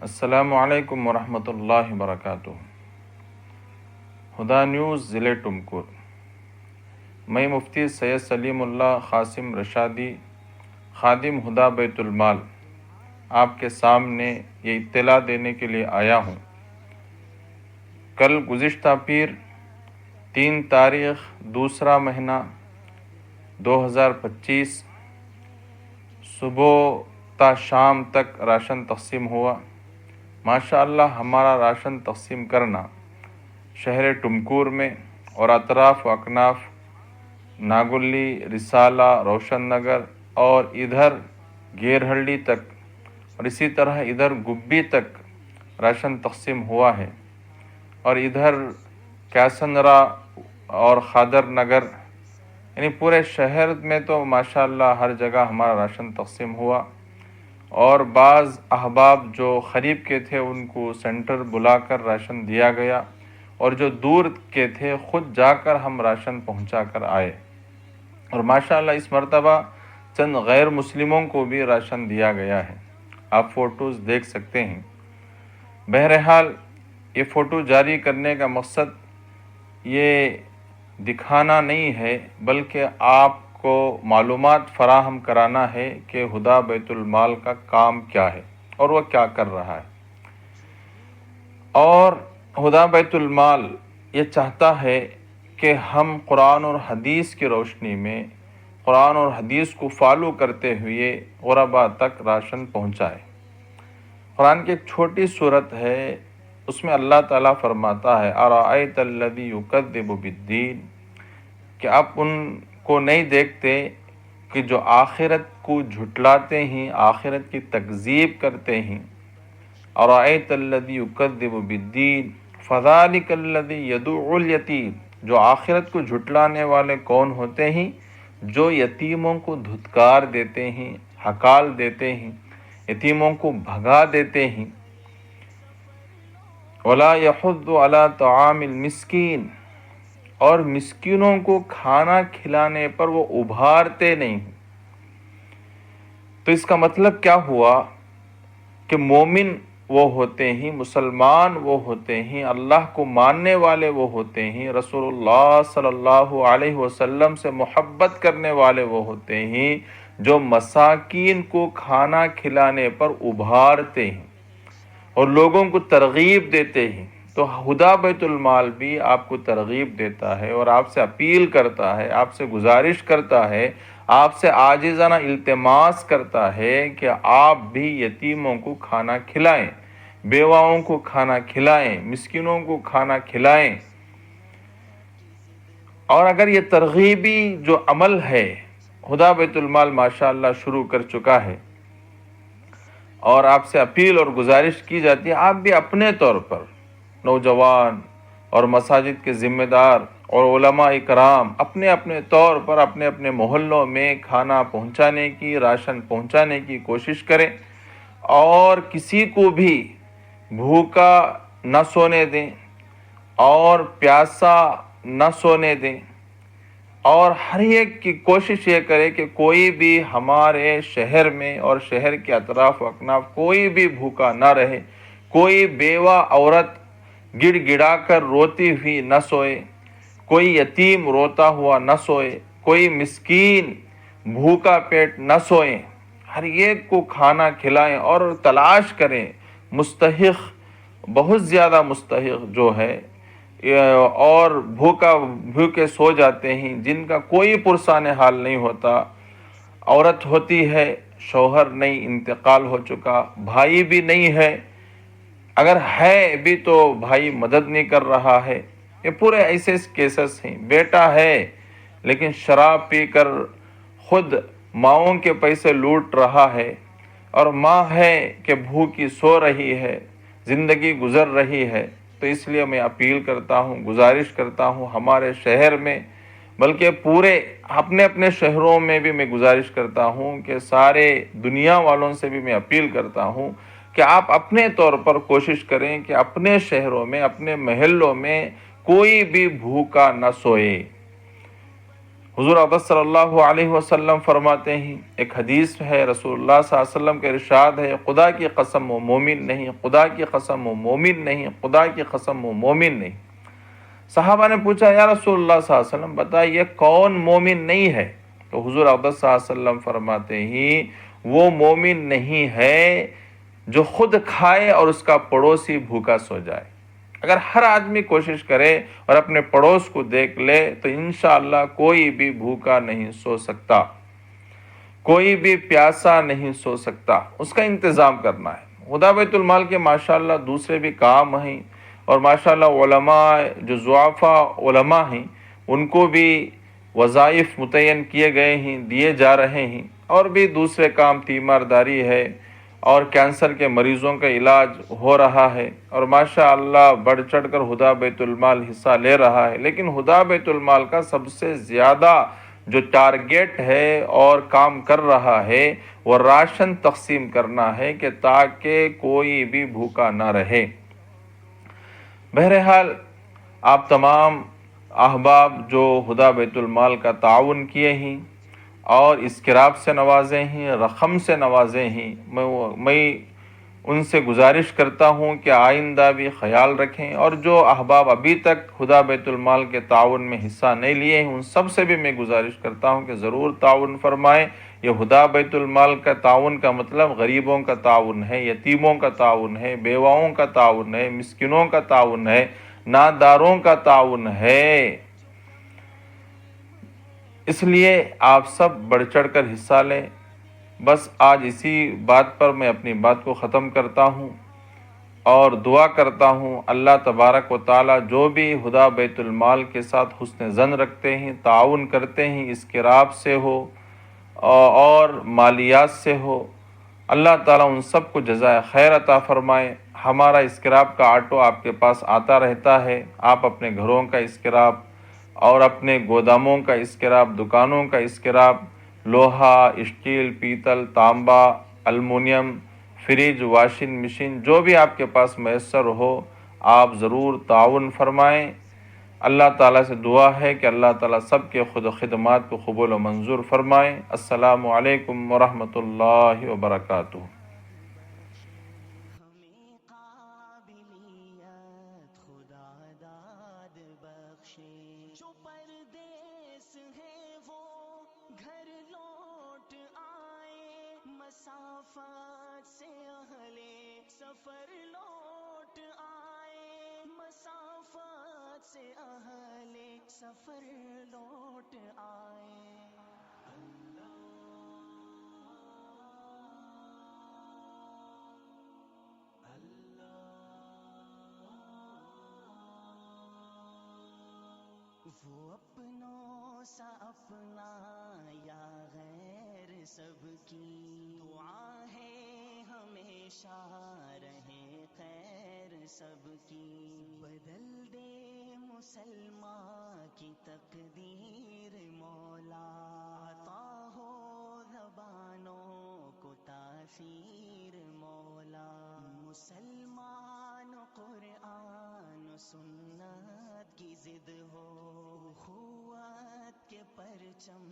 السلام علیکم ورحمۃ اللہ وبرکاتہ۔ ہدا نیوز ضلع ٹمکور۔ میں مفتی سید سلیم اللہ قاسم رشادی خادم ہدا بیت المال آپ کے سامنے یہ اطلاع دینے کے لیے آیا ہوں۔ کل گزشتہ پیر 3 تاریخ دوسرا مہینہ 2025 صبح تا شام تک راشن تقسیم ہوا۔ ماشاءاللہ ہمارا راشن تقسیم کرنا شہر ٹمکور میں اور اطراف و اکناف ناگلی، رسالہ، روشن نگر اور ادھر گیرہلڈی تک اور اسی طرح ادھر گبی تک راشن تقسیم ہوا ہے، اور ادھر کیسنرا اور خادر نگر یعنی پورے شہر میں تو ماشاءاللہ ہر جگہ ہمارا راشن تقسیم ہوا۔ اور بعض احباب جو قریب کے تھے ان کو سینٹر بلا کر راشن دیا گیا، اور جو دور کے تھے خود جا کر ہم راشن پہنچا کر آئے، اور ماشاءاللہ اس مرتبہ چند غیر مسلموں کو بھی راشن دیا گیا ہے۔ آپ فوٹوز دیکھ سکتے ہیں۔ بہرحال یہ فوٹو جاری کرنے کا مقصد یہ دکھانا نہیں ہے، بلکہ آپ کو معلومات فراہم کرانا ہے کہ ہدا بیت المال کا کام کیا ہے اور وہ کیا کر رہا ہے۔ اور ہدا بیت المال یہ چاہتا ہے کہ ہم قرآن اور حدیث کی روشنی میں قرآن اور حدیث کو فالو کرتے ہوئے غربا تک راشن پہنچائے۔ قرآن کی ایک چھوٹی صورت ہے، اس میں اللہ تعالیٰ فرماتا ہے ارأیت الذی یکذب بالدین، کہ آپ ان کو نہیں دیکھتے کہ جو آخرت کو جھٹلاتے ہیں، آخرت کی تکذیب کرتے ہیں۔ ارأیت الذی یکذب بالدین فذلک الذی یدعو الیتیم، جو آخرت کو جھٹلانے والے کون ہوتے ہیں؟ جو یتیموں کو دھتکار دیتے ہیں، ہکال دیتے ہیں، یتیموں کو بھگا دیتے ہیں۔ ولا یحض علی طعام المسکین، اور مسکینوں کو کھانا کھلانے پر وہ ابھارتے نہیں۔ تو اس کا مطلب کیا ہوا کہ مومن وہ ہوتے ہیں، مسلمان وہ ہوتے ہیں، اللہ کو ماننے والے وہ ہوتے ہیں، رسول اللہ صلی اللہ علیہ وسلم سے محبت کرنے والے وہ ہوتے ہیں جو مساکین کو کھانا کھلانے پر ابھارتے ہیں اور لوگوں کو ترغیب دیتے ہیں۔ تو ہدا بیت المال بھی آپ کو ترغیب دیتا ہے اور آپ سے اپیل کرتا ہے، آپ سے گزارش کرتا ہے، آپ سے عاجزانہ التماس کرتا ہے کہ آپ بھی یتیموں کو کھانا کھلائیں، بیواؤں کو کھانا کھلائیں، مسکینوں کو کھانا کھلائیں۔ اور اگر یہ ترغیبی جو عمل ہے ہدا بیت المال ماشاءاللہ شروع کر چکا ہے، اور آپ سے اپیل اور گزارش کی جاتی ہے آپ بھی اپنے طور پر نوجوان اور مساجد کے ذمہ دار اور علماء کرام اپنے اپنے طور پر اپنے اپنے محلوں میں کھانا پہنچانے کی، راشن پہنچانے کی کوشش کریں، اور کسی کو بھی بھوکا نہ سونے دیں اور پیاسا نہ سونے دیں، اور ہر ایک کی کوشش یہ کرے کہ کوئی بھی ہمارے شہر میں اور شہر کے اطراف و اکناف کوئی بھی بھوکا نہ رہے، کوئی بیوہ عورت گڑ گڑا کر روتی ہوئی نہ سوئے، کوئی یتیم روتا ہوا نہ سوئے، کوئی مسکین بھوکا پیٹ نہ سوئیں۔ ہر ایک کو کھانا کھلائیں اور تلاش کریں مستحق، بہت زیادہ مستحق جو ہے اور بھوکے سو جاتے ہیں، جن کا کوئی پرسان حال نہیں ہوتا، عورت ہوتی ہے، شوہر نہیں، انتقال ہو چکا، بھائی بھی نہیں ہے، اگر ہے بھی تو بھائی مدد نہیں کر رہا ہے، یہ پورے ایسے کیسز ہیں۔ بیٹا ہے لیکن شراب پی کر خود ماؤں کے پیسے لوٹ رہا ہے، اور ماں ہے کہ بھوکی سو رہی ہے، زندگی گزر رہی ہے۔ تو اس لیے میں اپیل کرتا ہوں، گزارش کرتا ہوں ہمارے شہر میں، بلکہ پورے اپنے اپنے شہروں میں بھی میں گزارش کرتا ہوں کہ سارے دنیا والوں سے بھی میں اپیل کرتا ہوں کہ آپ اپنے طور پر کوشش کریں کہ اپنے شہروں میں، اپنے محلوں میں کوئی بھی بھوکا نہ سوئے۔ حضور اقدس صلی اللہ علیہ وسلم فرماتے ہیں، ایک حدیث ہے رسول اللہ صلی اللہ علیہ وسلم کا ارشاد ہے، خدا کی قسم وہ مومن نہیں، خدا کی قسم وہ مومن نہیں، خدا کی قسم وہ مومن نہیں۔ صحابہ نے پوچھا یا رسول اللہ صلی اللہ علیہ وسلم بتائیے کون مومن نہیں ہے؟ تو حضور اقدس صلی اللہ علیہ وسلم فرماتے ہیں وہ مومن نہیں ہے جو خود کھائے اور اس کا پڑوسی بھوکا سو جائے۔ اگر ہر آدمی کوشش کرے اور اپنے پڑوس کو دیکھ لے تو انشاءاللہ کوئی بھی بھوکا نہیں سو سکتا، کوئی بھی پیاسا نہیں سو سکتا، اس کا انتظام کرنا ہے۔ خدا بیت المال کے ماشاءاللہ دوسرے بھی کام ہیں، اور ماشاءاللہ علماء جو ضعفاء علماء ہیں ان کو بھی وظائف متعین کیے گئے ہیں، دیے جا رہے ہیں، اور بھی دوسرے کام تیمارداری ہے اور کینسر کے مریضوں کا علاج ہو رہا ہے، اور ماشاءاللہ بڑھ چڑھ کر خدا بیت المال حصہ لے رہا ہے۔ لیکن خدا بیت المال کا سب سے زیادہ جو ٹارگیٹ ہے اور کام کر رہا ہے وہ راشن تقسیم کرنا ہے کہ تاکہ کوئی بھی بھوکا نہ رہے۔ بہرحال آپ تمام احباب جو خدا بیت المال کا تعاون کیے ہیں اور اسکراب سے نوازے ہیں، رقم سے نوازے ہیں، میں ان سے گزارش کرتا ہوں کہ آئندہ بھی خیال رکھیں، اور جو احباب ابھی تک خدا بیت المال کے تعاون میں حصہ نہیں لیے ہیں ان سب سے بھی میں گزارش کرتا ہوں کہ ضرور تعاون فرمائیں۔ یہ خدا بیت المال کا تعاون کا مطلب غریبوں کا تعاون ہے، یتیموں کا تعاون ہے، بیواؤں کا تعاون ہے، مسکینوں کا تعاون ہے، ناداروں کا تعاون ہے۔ اس لیے آپ سب بڑھ چڑھ کر حصہ لیں۔ بس آج اسی بات پر میں اپنی بات کو ختم کرتا ہوں اور دعا کرتا ہوں اللہ تبارک و تعالی جو بھی خدا بیت المال کے ساتھ حسن ظن رکھتے ہیں، تعاون کرتے ہیں، اسکراب سے ہو اور مالیات سے ہو، اللہ تعالیٰ ان سب کو جزائے خیر عطا فرمائے۔ ہمارا اسکراب کا آٹو آپ کے پاس آتا رہتا ہے، آپ اپنے گھروں کا اسکراب اور اپنے گوداموں کا اسکراب، دکانوں کا اسکراب، لوہا، اسٹیل، پیتل، تانبا، المونیم، فریج، واشنگ مشین، جو بھی آپ کے پاس میسر ہو آپ ضرور تعاون فرمائیں۔ اللہ تعالیٰ سے دعا ہے کہ اللہ تعالیٰ سب کے خدمات کو قبول و منظور فرمائیں۔ السلام علیکم ورحمۃ اللہ وبرکاتہ۔ ہمیں قابلیت خدا داد بخشے، جو پردیس ہے وہ گھر لوٹ آئے، مسافت سے اہل سفر لوٹ آئے، مسافت سے اہل سفر لوٹ آئے۔ وہ اپنوں سا اپنا یا غیر سب کی دعا ہے ہمیشہ رہے خیر سب کی، بدل دے مسلمان کی تقدیر مولا، عطا ہو زبانوں کو تاثیر مولا، مسلمان قرآن و سنت کی ضد ہو، اخوت کے پرچم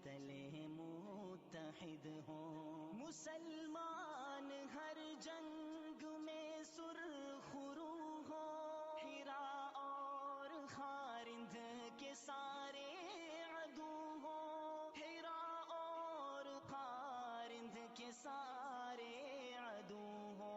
تلے متحد ہو، مسلمان ہر جنگ میں سرخ رو ہو، ہیرا اور خارند کے سارے عدو ہو، ہیرا اور خارند کے سارے عدو ہو۔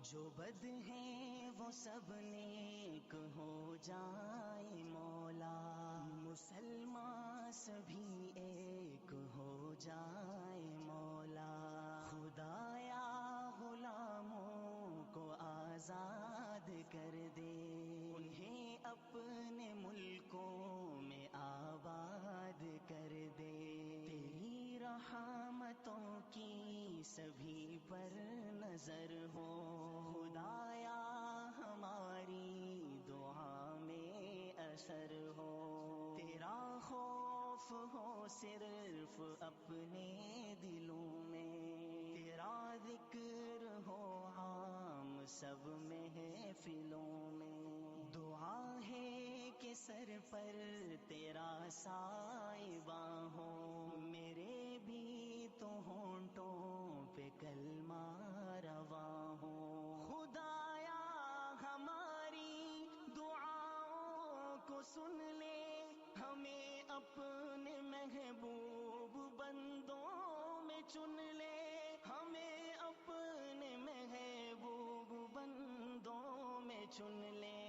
جو بد ہیں وہ سب نیک ہو جائیں مولا، مسلمان سبھی ایک ہو جائیں مولا، خدایا غلاموں کو آزاد کر دے، انہیں اپنے ملکوں میں آباد کر دے، تیری رحمتوں کی سبھی پر نظر ہو، خدایا ہماری دعا میں اثر ہو، تیرا خوف ہو صرف اپنے دلوں ذکر ہو عام سب محفلوں میں، دعا ہے کہ سر پر تیرا سائباں ہو، میرے بھی تو ہونٹوں پہ کلمہ رواں ہو، خدایا ہماری دعاؤں کو سن لے، ہمیں اپنے محبوب بندوں میں چن لے، ہمیں اپنے محبوب بندوں میں چن لے۔